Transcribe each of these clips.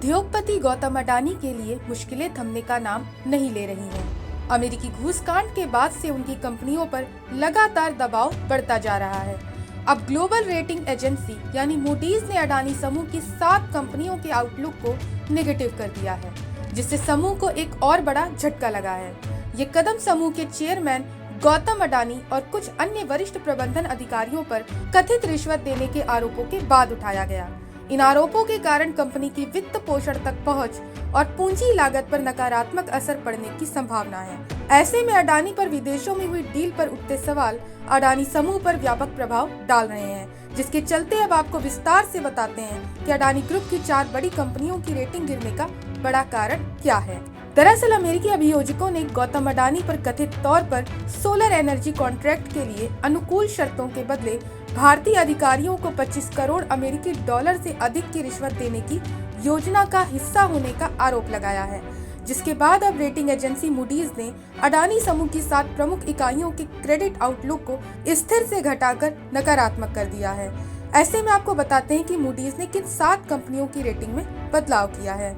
उद्योगपति गौतम अडानी के लिए मुश्किलें थमने का नाम नहीं ले रही हैं। अमेरिकी घूसकांड के बाद से उनकी कंपनियों पर लगातार दबाव बढ़ता जा रहा है। अब ग्लोबल रेटिंग एजेंसी यानी मूडीज ने अडानी समूह की 7 कंपनियों के आउटलुक को नेगेटिव कर दिया है, जिससे समूह को एक और बड़ा झटका लगा है। ये कदम समूह के चेयरमैन गौतम अडानी और कुछ अन्य वरिष्ठ प्रबंधन अधिकारियों पर कथित रिश्वत देने के आरोपों के बाद उठाया गया। इन आरोपों के कारण कंपनी की वित्त पोषण तक पहुंच और पूंजी लागत पर नकारात्मक असर पड़ने की संभावना है। ऐसे में अडानी पर विदेशों में हुई डील पर उठते सवाल अडानी समूह पर व्यापक प्रभाव डाल रहे हैं, जिसके चलते अब आपको विस्तार से बताते हैं कि अडानी ग्रुप की 4 बड़ी कंपनियों की रेटिंग गिरने का बड़ा कारण क्या है। दरअसल अमेरिकी अभियोजकों ने गौतम अडानी पर कथित तौर पर सोलर एनर्जी कॉन्ट्रैक्ट के लिए अनुकूल शर्तों के बदले भारतीय अधिकारियों को 25 करोड़ अमेरिकी डॉलर से अधिक की रिश्वत देने की योजना का हिस्सा होने का आरोप लगाया है, जिसके बाद अब रेटिंग एजेंसी मूडीज ने अडानी समूह की 7 प्रमुख इकाइयों के क्रेडिट आउटलुक को स्थिर से घटाकर नकारात्मक कर दिया है। ऐसे में आपको बताते हैं कि मूडीज ने किन 7 कंपनियों की रेटिंग में बदलाव किया है।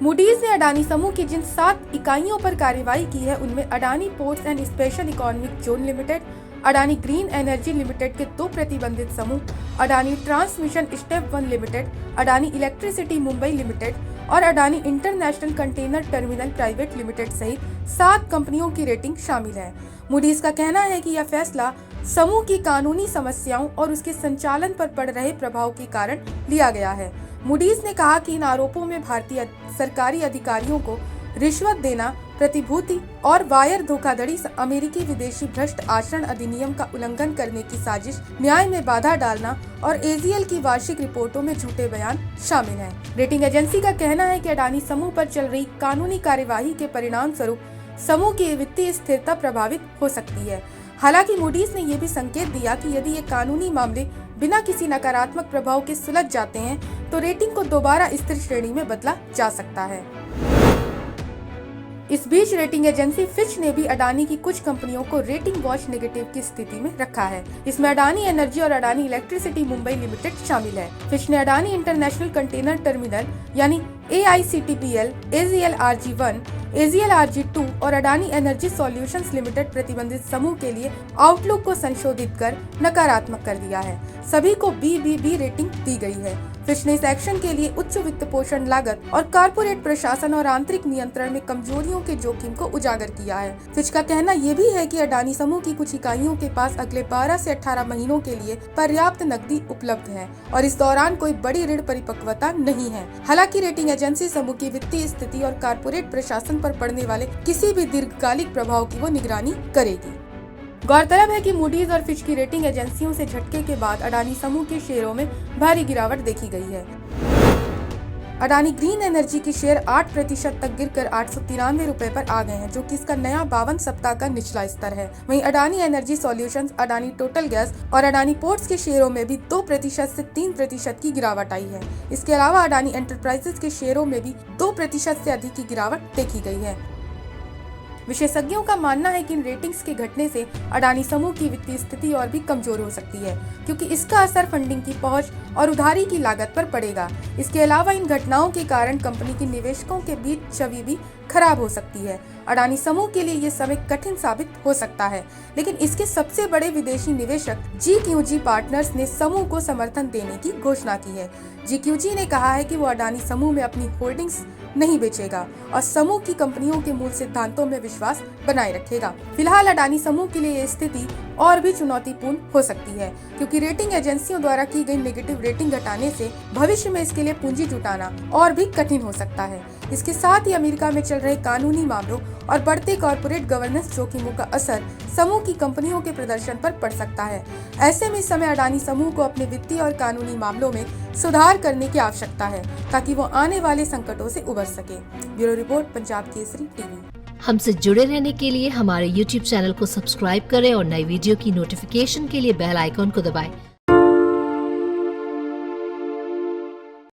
मूडीज ने अडानी समूह की जिन 7 इकाइयों पर कार्रवाई की है, उनमें Adani ports and special economic zone limited, Adani green energy limited के 2 प्रतिबंधित समूह, Adani transmission step 1 limited, Adani electricity Mumbai limited और Adani international container terminal private limited सहित 7 कंपनियों की रेटिंग शामिल है। मूडीज का कहना है कि यह फैसला समूह की कानूनी समस्याओं और उसके संचालन पर पड़ रहे प्रभाव के कारण लिया गया है। मूडीज ने कहा कि इन आरोपों में भारतीय सरकारी अधिकारियों को रिश्वत देना, प्रतिभूति और वायर धोखाधड़ी, अमेरिकी विदेशी भ्रष्ट आचरण अधिनियम का उल्लंघन करने की साजिश, न्याय में बाधा डालना और एजीएल की वार्षिक रिपोर्टों में झूठे बयान शामिल हैं। रेटिंग एजेंसी का कहना है कि अडानी समूह पर चल रही कानूनी कार्यवाही के परिणाम स्वरूप समूह की वित्तीय स्थिरता प्रभावित हो सकती है। हालांकि मूडीज ने यह भी संकेत दिया कि यदि ये कानूनी मामले बिना किसी नकारात्मक प्रभाव के सुलझ जाते हैं, तो रेटिंग को दोबारा स्थिर श्रेणी में बदला जा सकता है। इस बीच रेटिंग एजेंसी फिच ने भी अडानी की कुछ कंपनियों को रेटिंग वॉच नेगेटिव की स्थिति में रखा है। इसमें अडानी एनर्जी और अडानी इलेक्ट्रिसिटी मुंबई लिमिटेड शामिल है। फिच ने अडानी इंटरनेशनल कंटेनर टर्मिनल यानी AICTPL, AZLRG1, AZLRG2 और अडानी एनर्जी सॉल्यूशंस लिमिटेड प्रतिबंधित समूह के लिए आउटलुक को संशोधित कर नकारात्मक कर दिया है। सभी को BBB रेटिंग दी गई है। फिच ने इस एक्शन के लिए उच्च वित्त पोषण लागत और कारपोरेट प्रशासन और आंतरिक नियंत्रण में कमजोरियों के जोखिम को उजागर किया है। फिच का कहना यह भी है कि अडानी समूह की कुछ इकाइयों के पास अगले 12 से 18 महीनों के लिए पर्याप्त नकदी उपलब्ध है और इस दौरान कोई बड़ी ऋण परिपक्वता नहीं है। हालांकि रेटिंग एजेंसी समूह की वित्तीय स्थिति और कारपोरेट प्रशासन पर पड़ने वाले किसी भी दीर्घकालिक प्रभाव की वो निगरानी करेगी। गौरतलब है कि मूडीज और फिच की रेटिंग एजेंसियों से झटके के बाद अडानी समूह के शेयरों में भारी गिरावट देखी गई है। अडानी ग्रीन एनर्जी के शेयर 8% तक गिरकर 893 रुपए पर आ गए हैं, जो कि इसका नया 52 सप्ताह का निचला स्तर है। वहीं Adani energy solutions, Adani total gas और अडानी पोर्ट्स के शेयरों में भी 2% से 3% की गिरावट आई है। इसके अलावा अडानी एंटरप्राइजेस के शेयरों में भी 2% से अधिक की गिरावट देखी गई है। विशेषज्ञों का मानना है कि इन रेटिंग्स के घटने से अडानी समूह की वित्तीय स्थिति और भी कमजोर हो सकती है, क्योंकि इसका असर फंडिंग की पहुंच और उधारी की लागत पर पड़ेगा। इसके अलावा इन घटनाओं के कारण कंपनी के निवेशकों के बीच छवि भी खराब हो सकती है। अडानी समूह के लिए ये समय कठिन साबित हो सकता है, लेकिन इसके सबसे बड़े विदेशी निवेशक GQG पार्टनर्स ने समूह को समर्थन देने की घोषणा की है। GQG ने कहा है कि वो अडानी समूह में अपनी होल्डिंग्स नहीं बेचेगा और समूह की कंपनियों के मूल सिद्धांतों में विश्वास बनाए रखेगा। फिलहाल अडानी समूह के लिए ये स्थिति और भी चुनौतीपूर्ण हो सकती है, क्योंकि रेटिंग एजेंसियों द्वारा की गई नेगेटिव रेटिंग घटाने से भविष्य में इसके लिए पूंजी जुटाना और भी कठिन हो सकता है। इसके साथ ही अमेरिका में चल रहे कानूनी मामलों और बढ़ते कॉर्पोरेट गवर्नेंस जोखिमों का असर समूह की कंपनियों के प्रदर्शन पर पड़ सकता है। ऐसे में इस समय अडानी समूह को अपने वित्तीय और कानूनी मामलों में सुधार करने की आवश्यकता है, ताकि वो आने वाले संकटों से उबर सके। Bureau report, Punjab Kesari TV. हमसे जुड़े रहने के लिए हमारे YouTube चैनल को सब्सक्राइब करें और नई वीडियो की नोटिफिकेशन के लिए बेल आइकॉन को दबाएं।